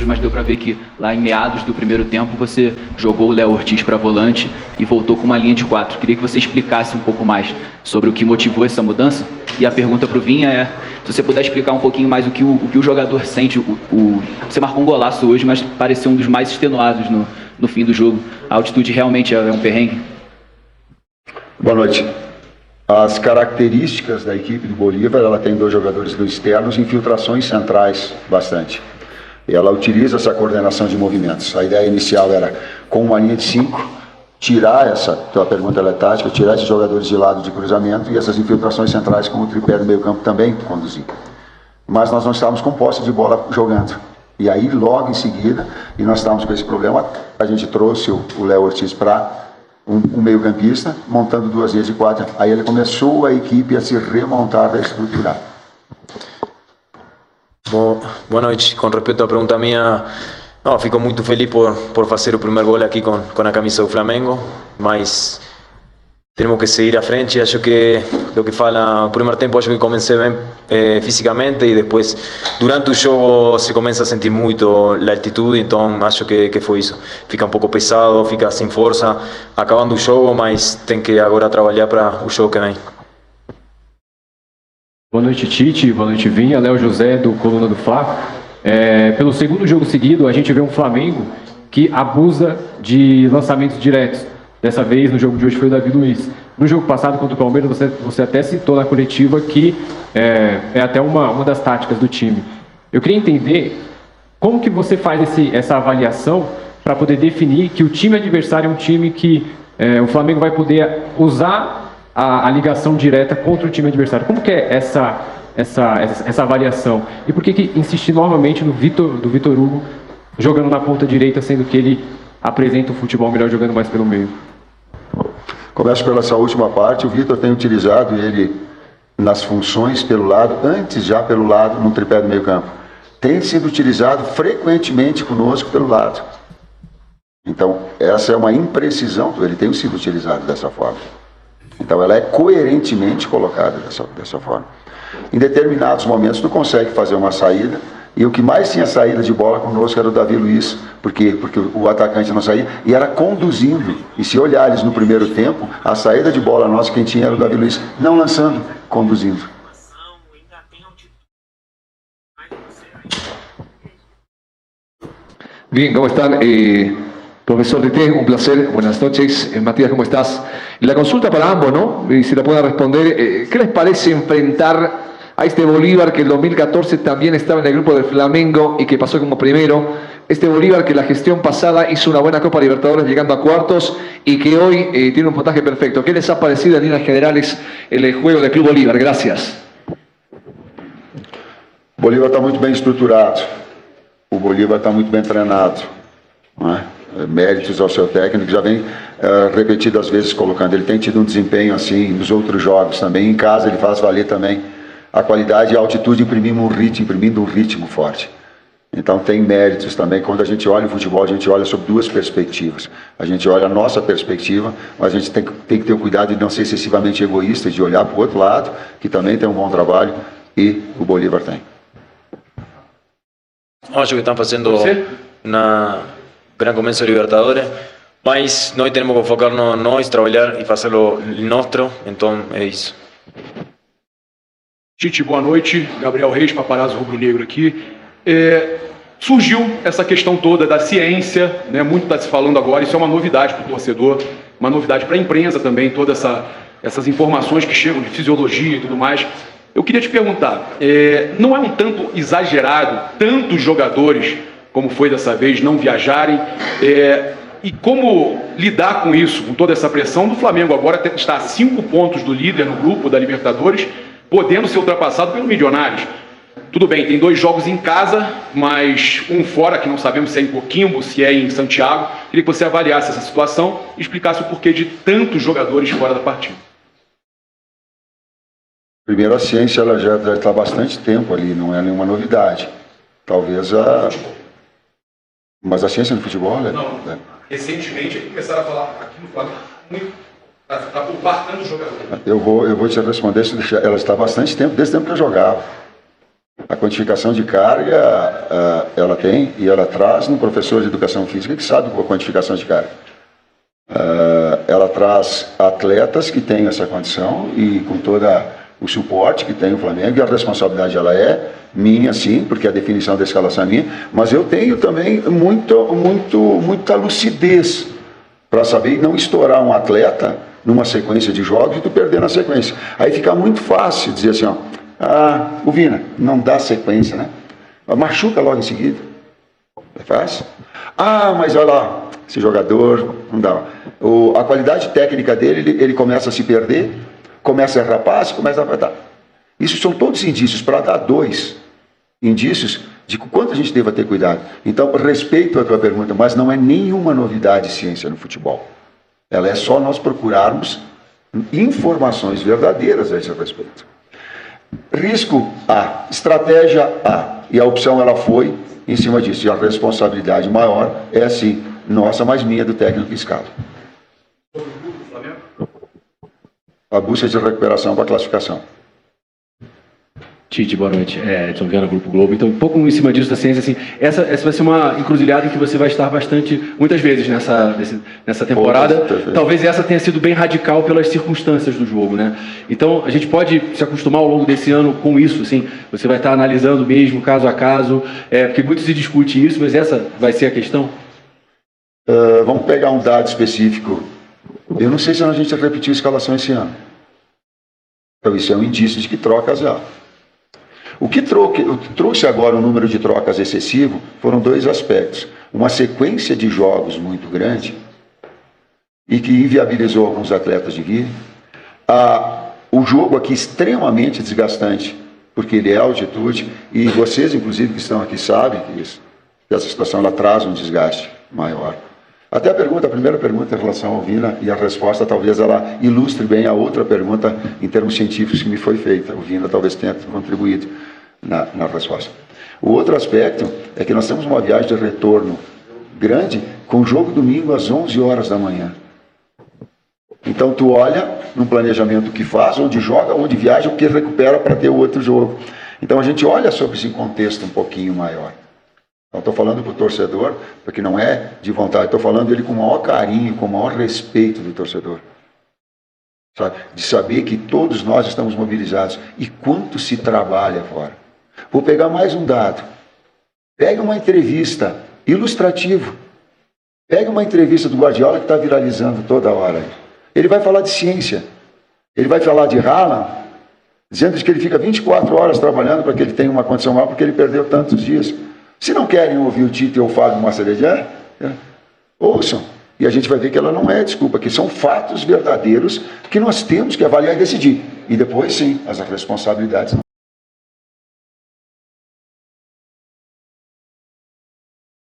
mas deu para ver que lá em meados do primeiro tempo você jogou o Léo Ortiz para volante e voltou com uma linha de 4. Queria que você explicasse um pouco mais sobre o que motivou essa mudança. E a pergunta para o Vinha é, se você puder explicar um pouquinho mais o que o jogador sente. Você marcou um golaço hoje, mas pareceu um dos mais extenuados no fim do jogo. A altitude realmente é um perrengue? Boa noite. As características da equipe do Bolívar, ela tem 2 jogadores do externos, infiltrações centrais bastante. Ela utiliza essa coordenação de movimentos. A ideia inicial era, com uma linha de 5, tirar essa, tua pergunta é tática, tirar esses jogadores de lado de cruzamento e essas infiltrações centrais com o tripé do meio campo também conduzir. Mas nós não estávamos com posse de bola jogando. E aí, logo em seguida, e nós estávamos com esse problema, a gente trouxe o Léo Ortiz para um meio campista, montando 2 linhas de 4. Aí ele começou a equipe a se remontar, a estruturar. Boa noite. Com respeito à pergunta minha, fico muito feliz por fazer o primeiro gol aqui com a camisa do Flamengo, mas temos que seguir à frente. Acho que o que fala, o primeiro tempo acho que comecei bem fisicamente e depois durante o jogo se começa a sentir muito a altitude, então acho que foi isso. Fica um pouco pesado, fica sem força, acabando o jogo, mas tem que agora trabalhar para o jogo que vem. Boa noite, Tite. Boa noite, Vinha. Léo José, do Coluna do Fla. Pelo segundo jogo seguido, a gente vê um Flamengo que abusa de lançamentos diretos. Dessa vez, no jogo de hoje, foi o Davi Luiz. No jogo passado, contra o Palmeiras, você até citou na coletiva que é até uma das táticas do time. Eu queria entender como que você faz essa avaliação para poder definir que o time adversário é um time que o Flamengo vai poder usar a ligação direta contra o time adversário. Como que é essa avaliação? E por que insistir novamente no Vitor Hugo jogando na ponta direita, sendo que ele apresenta o futebol melhor jogando mais pelo meio? Começo pela essa última parte. O Vitor tem utilizado ele nas funções pelo lado, antes já pelo lado, no tripé do meio campo. Tem sido utilizado frequentemente conosco pelo lado. Então, essa é uma imprecisão, ele tem sido utilizado dessa forma. Então ela é coerentemente colocada dessa forma. Em determinados momentos tu consegue fazer uma saída, e o que mais tinha saída de bola conosco era o Davi Luiz, porque o atacante não saía, e era conduzindo. E se olhares no primeiro tempo, a saída de bola nossa, quem tinha era o Davi Luiz, não lançando, conduzindo. Bien, ¿cómo están? Profesor Tite, un placer. Buenas noches. Matías, ¿cómo estás? La consulta para ambos, ¿no? Y si la pueden responder. ¿Qué les parece enfrentar a este Bolívar que en 2014 también estaba en el grupo del Flamengo y que pasó como primero? Este Bolívar que la gestión pasada hizo una buena Copa Libertadores llegando a cuartos y que hoy tiene un puntaje perfecto. ¿Qué les ha parecido en líneas generales el juego del Club Bolívar? Gracias. O Bolívar está muito bem estruturado. O Bolívar está muito bem treinado. Não é? Méritos ao seu técnico, já vem repetidas vezes colocando. Ele tem tido um desempenho assim nos outros jogos também. Em casa ele faz valer também a qualidade e a altitude, imprimindo um ritmo forte. Então tem méritos também. Quando a gente olha o futebol, a gente olha sob 2 perspectivas. A gente olha a nossa perspectiva, mas a gente tem que ter o cuidado de não ser excessivamente egoísta, de olhar para o outro lado, que também tem um bom trabalho, e o Bolívar tem. Acho que estão fazendo uma gran comienzo de Libertadores, mas nós temos que focar en nós, trabalhar e fazer o nosso, então é isso. Tite, boa noite. Gabriel Reis, Paparazzo Rubro-Negro aqui. Surgiu essa questão toda da ciência, né? Muito está se falando agora, isso é uma novidade para o torcedor, uma novidade para a imprensa também, todas essas informações que chegam de fisiologia e tudo mais. Eu queria te perguntar, não é um tanto exagerado tantos jogadores, como foi dessa vez, não viajarem, e como lidar com isso, com toda essa pressão do Flamengo agora está a 5 pontos do líder no grupo da Libertadores, podendo ser ultrapassado pelo Milionários. Tudo bem, tem 2 jogos em casa, mas um fora, que não sabemos se é em Coquimbo, se é em Santiago. Queria que você avaliasse essa situação e explicasse o porquê de tantos jogadores fora da partida. Primeiro, a ciência ela já está há bastante tempo ali, não é nenhuma novidade. Talvez Mas a ciência no futebol, né? Não. Recentemente começaram a falar aqui no Flamengo para poupar tantos jogadores. Eu vou te responder, ela está há bastante tempo, desde o tempo que eu jogava. A quantificação de carga, ela tem e ela traz um professor de educação física que sabe a quantificação de carga. Ela traz atletas que têm essa condição e com toda o suporte que tem o Flamengo, e a responsabilidade ela é minha, sim, porque a definição da escalação é minha, mas eu tenho também muita lucidez para saber não estourar um atleta numa sequência de jogos e tu perder na sequência. Aí fica muito fácil dizer assim, ó, o Vina, não dá sequência, né? Machuca logo em seguida. É fácil. Mas olha lá, esse jogador, não dá. A qualidade técnica dele, ele começa a se perder, começa a errar, começa a apertar. Isso são todos indícios, para dar 2 indícios de quanto a gente deva ter cuidado. Então, respeito a tua pergunta, mas não é nenhuma novidade ciência no futebol. Ela é só nós procurarmos informações verdadeiras a esse respeito. Risco A, estratégia A, e a opção ela foi em cima disso, e a responsabilidade maior é assim, nossa, mas minha do técnico que escala. A busca de recuperação para a classificação. Tite, boa noite. Edson Viana, Grupo Globo. Então, um pouco em cima disso da ciência, assim, essa vai ser uma encruzilhada em que você vai estar muitas vezes nessa temporada. Talvez essa tenha sido bem radical pelas circunstâncias do jogo, né? Então, a gente pode se acostumar ao longo desse ano com isso, assim, você vai estar analisando mesmo, caso a caso, porque muito se discute isso, mas essa vai ser a questão? Vamos pegar um dado específico. Eu não sei se a gente repetiu a escalação esse ano. Então, isso é um indício de que trocas há. O que trouxe agora um número de trocas excessivo foram 2 aspectos. Uma sequência de jogos muito grande e que inviabilizou alguns atletas de vir. O jogo aqui extremamente desgastante, porque ele é altitude, e vocês, inclusive, que estão aqui, sabem que essa situação ela traz um desgaste maior. Até a primeira pergunta em relação ao Vina, e a resposta talvez ela ilustre bem a outra pergunta em termos científicos que me foi feita. O Vina talvez tenha contribuído na resposta. O outro aspecto é que nós temos uma viagem de retorno grande, com jogo domingo às 11 horas da manhã. Então tu olha no planejamento que faz, onde joga, onde viaja, o que recupera para ter o outro jogo. Então a gente olha sobre esse contexto um pouquinho maior. Então, estou falando para o torcedor, porque não é de vontade, estou falando ele com o maior carinho, com o maior respeito do torcedor. Sabe? De saber que todos nós estamos mobilizados e quanto se trabalha fora. Vou pegar mais um dado. Pega uma entrevista ilustrativa. Pega uma entrevista do Guardiola que está viralizando toda hora. Ele vai falar de ciência. Ele vai falar de Haaland, dizendo que ele fica 24 horas trabalhando para que ele tenha uma condição maior, porque ele perdeu tantos dias. Se não querem ouvir o Tite ou o Fábio Massaredia, ouçam. E a gente vai ver que ela não é desculpa, que são fatos verdadeiros que nós temos que avaliar e decidir. E depois, sim, as responsabilidades não.